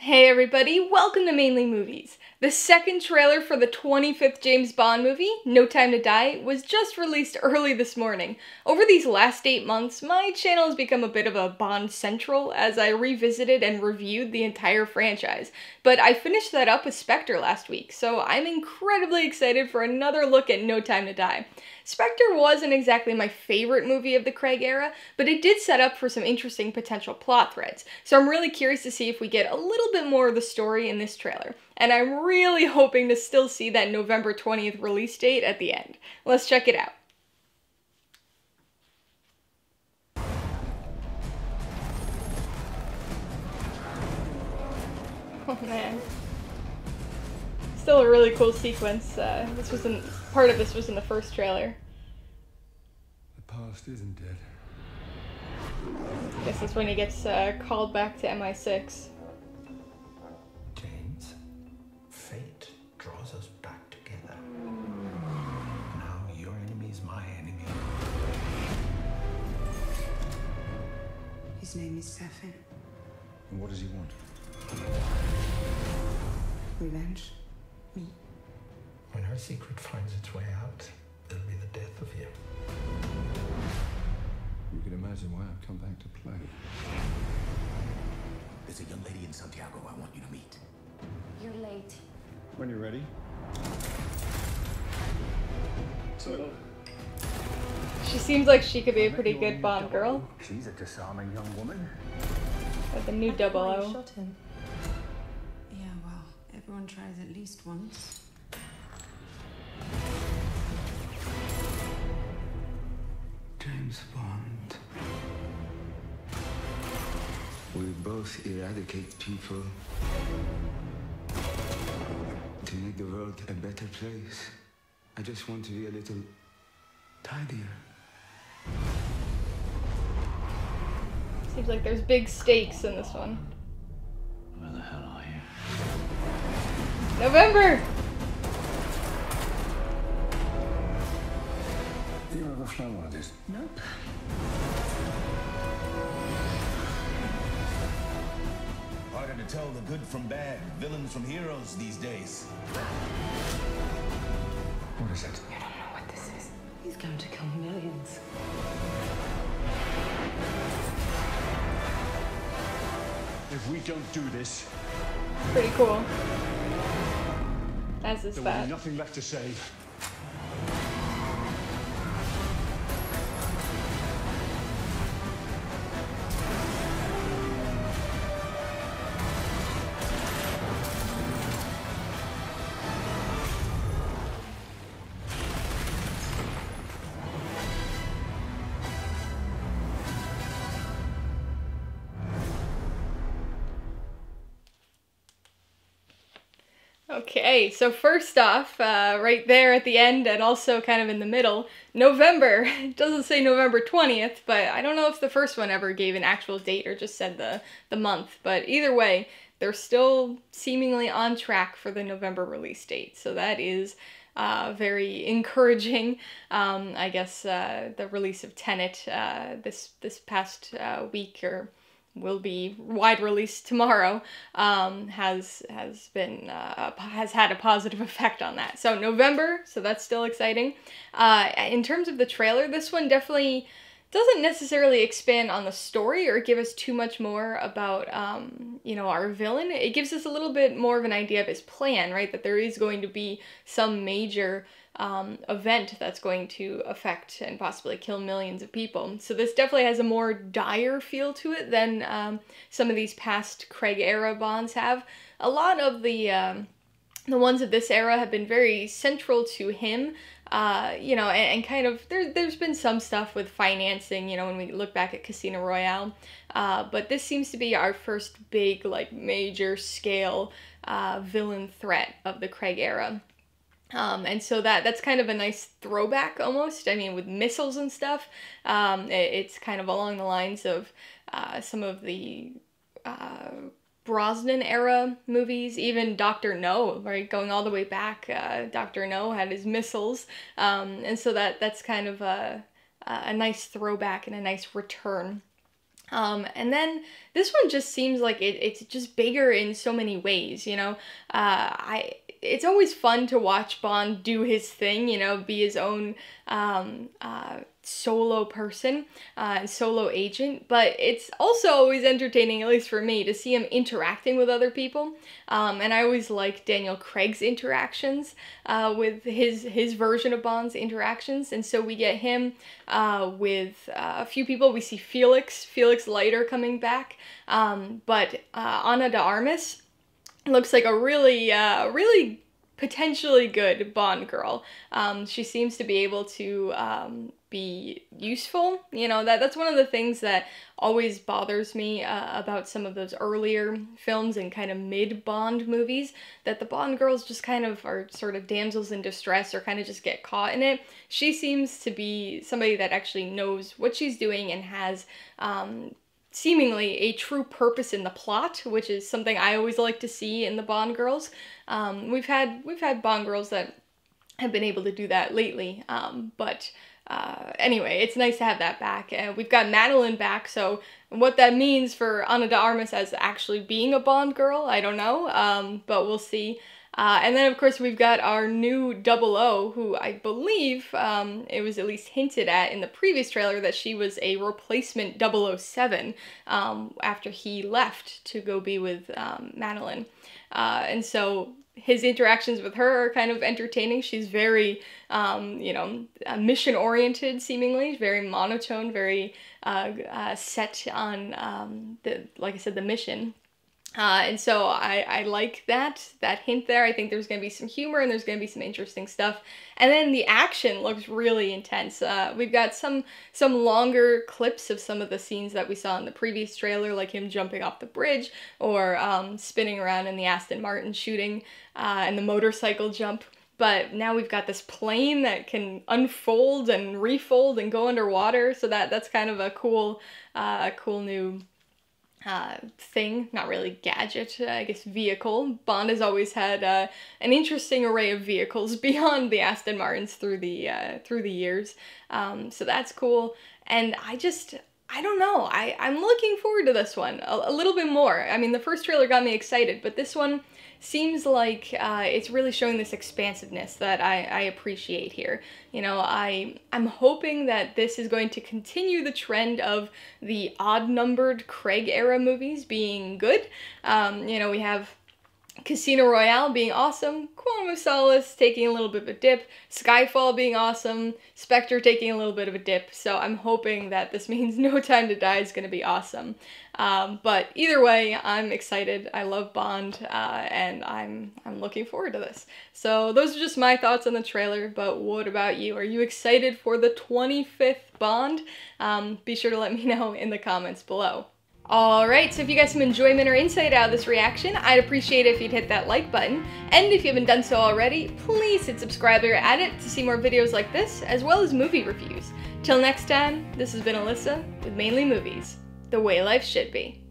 Hey everybody, welcome to Mainly Movies. The second trailer for the 25th James Bond movie, No Time to Die, was just released early this morning. Over these last 8 months, my channel has become a bit of a Bond central as I revisited and reviewed the entire franchise. But I finished that up with Spectre last week, so I'm incredibly excited for another look at No Time to Die. Spectre wasn't exactly my favorite movie of the Craig era, but it did set up for some interesting potential plot threads, so I'm really curious to see if we get a little bit more of the story in this trailer. And I'm really hoping to still see that November 20th release date at the end. Let's check it out. Oh man. Still a really cool sequence. Part of this was in the first trailer. The past isn't dead. I guess that's when he gets called back to MI6. James, fate draws us back together. Now your enemy is my enemy. His name is Safin. And what does he want? Revenge. Me. When her secret finds its way out, it'll be the death of you. You can imagine why I've come back to play. There's a young lady in Santiago I want you to meet. You're late. When you're ready. So, She seems like she could be a pretty good Bond girl. She's a disarming young woman. With the new I thought you 00. shot him. Yeah, well, everyone tries at least once. James Bond. We both eradicate people to make the world a better place. I just want to be a little tidier. Seems like there's big stakes in this one. Where the hell are you? November! you ever flown one of these? Nope. Harder to tell the good from bad, villains from heroes these days. What is it? You don't know what this is. He's going to kill millions. If we don't do this, Pretty cool. As is there will be that. nothing left to save. Okay, so first off, right there at the end and also kind of in the middle, November. It doesn't say November 20th, but I don't know if the first one ever gave an actual date or just said the month. But either way, they're still seemingly on track for the November release date. So that is very encouraging. I guess the release of Tenet this past week, or will be wide release tomorrow, has had a positive effect on that. So November, so that's still exciting. In terms of the trailer, this one definitely doesn't necessarily expand on the story or give us too much more about, our villain. It gives us a little bit more of an idea of his plan, right? That there is going to be some major event that's going to affect and possibly kill millions of people. So this definitely has a more dire feel to it than some of these past Craig era Bonds have. A lot of the ones of this era have been very central to him, and kind of, there's been some stuff with financing, when we look back at Casino Royale, but this seems to be our first big, major scale villain threat of the Craig era. And so that's kind of a nice throwback almost. I mean, with missiles and stuff, it's kind of along the lines of some of the Brosnan era movies, even Dr. No, right, going all the way back. Dr. No had his missiles, and so that's kind of a nice throwback and a nice return And then this one just seems like it's just bigger in so many ways, you know. It's always fun to watch Bond do his thing, you know, be his own solo person and solo agent, but it's also always entertaining, at least for me, to see him interacting with other people. And I always like Daniel Craig's interactions with his version of Bond's interactions, and so we get him with a few people. We see Felix Leiter coming back, but Ana de Armas looks like a really potentially good Bond girl. She seems to be able to be useful. You know, that's one of the things that always bothers me about some of those earlier films and kind of mid-Bond movies, that the Bond girls just kind of are sort of damsels in distress or kind of just get caught in it. She seems to be somebody that actually knows what she's doing and has seemingly a true purpose in the plot, which is something I always like to see in the Bond girls. We've had Bond girls that have been able to do that lately, but anyway, it's nice to have that back. We've got Madeline back, so what that means for Ana de Armas as actually being a Bond girl, I don't know, but we'll see. And then, of course, we've got our new 00, who I believe it was at least hinted at in the previous trailer that she was a replacement 007 after he left to go be with Madeline. And so his interactions with her are kind of entertaining. She's very, you know, mission-oriented, seemingly, very monotone, very set on, like I said, the mission. And so I like that hint there. I think there's going to be some humor and there's going to be some interesting stuff. And then the action looks really intense. We've got some longer clips of some of the scenes that we saw in the previous trailer, like him jumping off the bridge or spinning around in the Aston Martin shooting and the motorcycle jump. But now we've got this plane that can unfold and refold and go underwater. So that's kind of a cool new thing, not really gadget, I guess vehicle. Bond has always had an interesting array of vehicles beyond the Aston Martins through the years, so that's cool. And I don't know, I'm looking forward to this one a little bit more. I mean, the first trailer got me excited, but this one seems like it's really showing this expansiveness that I appreciate here. You know, I'm hoping that this is going to continue the trend of the odd-numbered Craig era movies being good. You know, we have Casino Royale being awesome, Quantum of Solace taking a little bit of a dip, Skyfall being awesome, Spectre taking a little bit of a dip, so I'm hoping that this means No Time to Die is going to be awesome. But either way, I'm excited. I love Bond, and I'm looking forward to this. So those are just my thoughts on the trailer, but what about you? Are you excited for the 25th Bond? Be sure to let me know in the comments below. Alright, so if you got some enjoyment or insight out of this reaction, I'd appreciate it if you'd hit that like button. And if you haven't done so already, please hit subscribe or add it to see more videos like this, as well as movie reviews. Till next time, this has been Alyssa with Mainly Movies, the way life should be.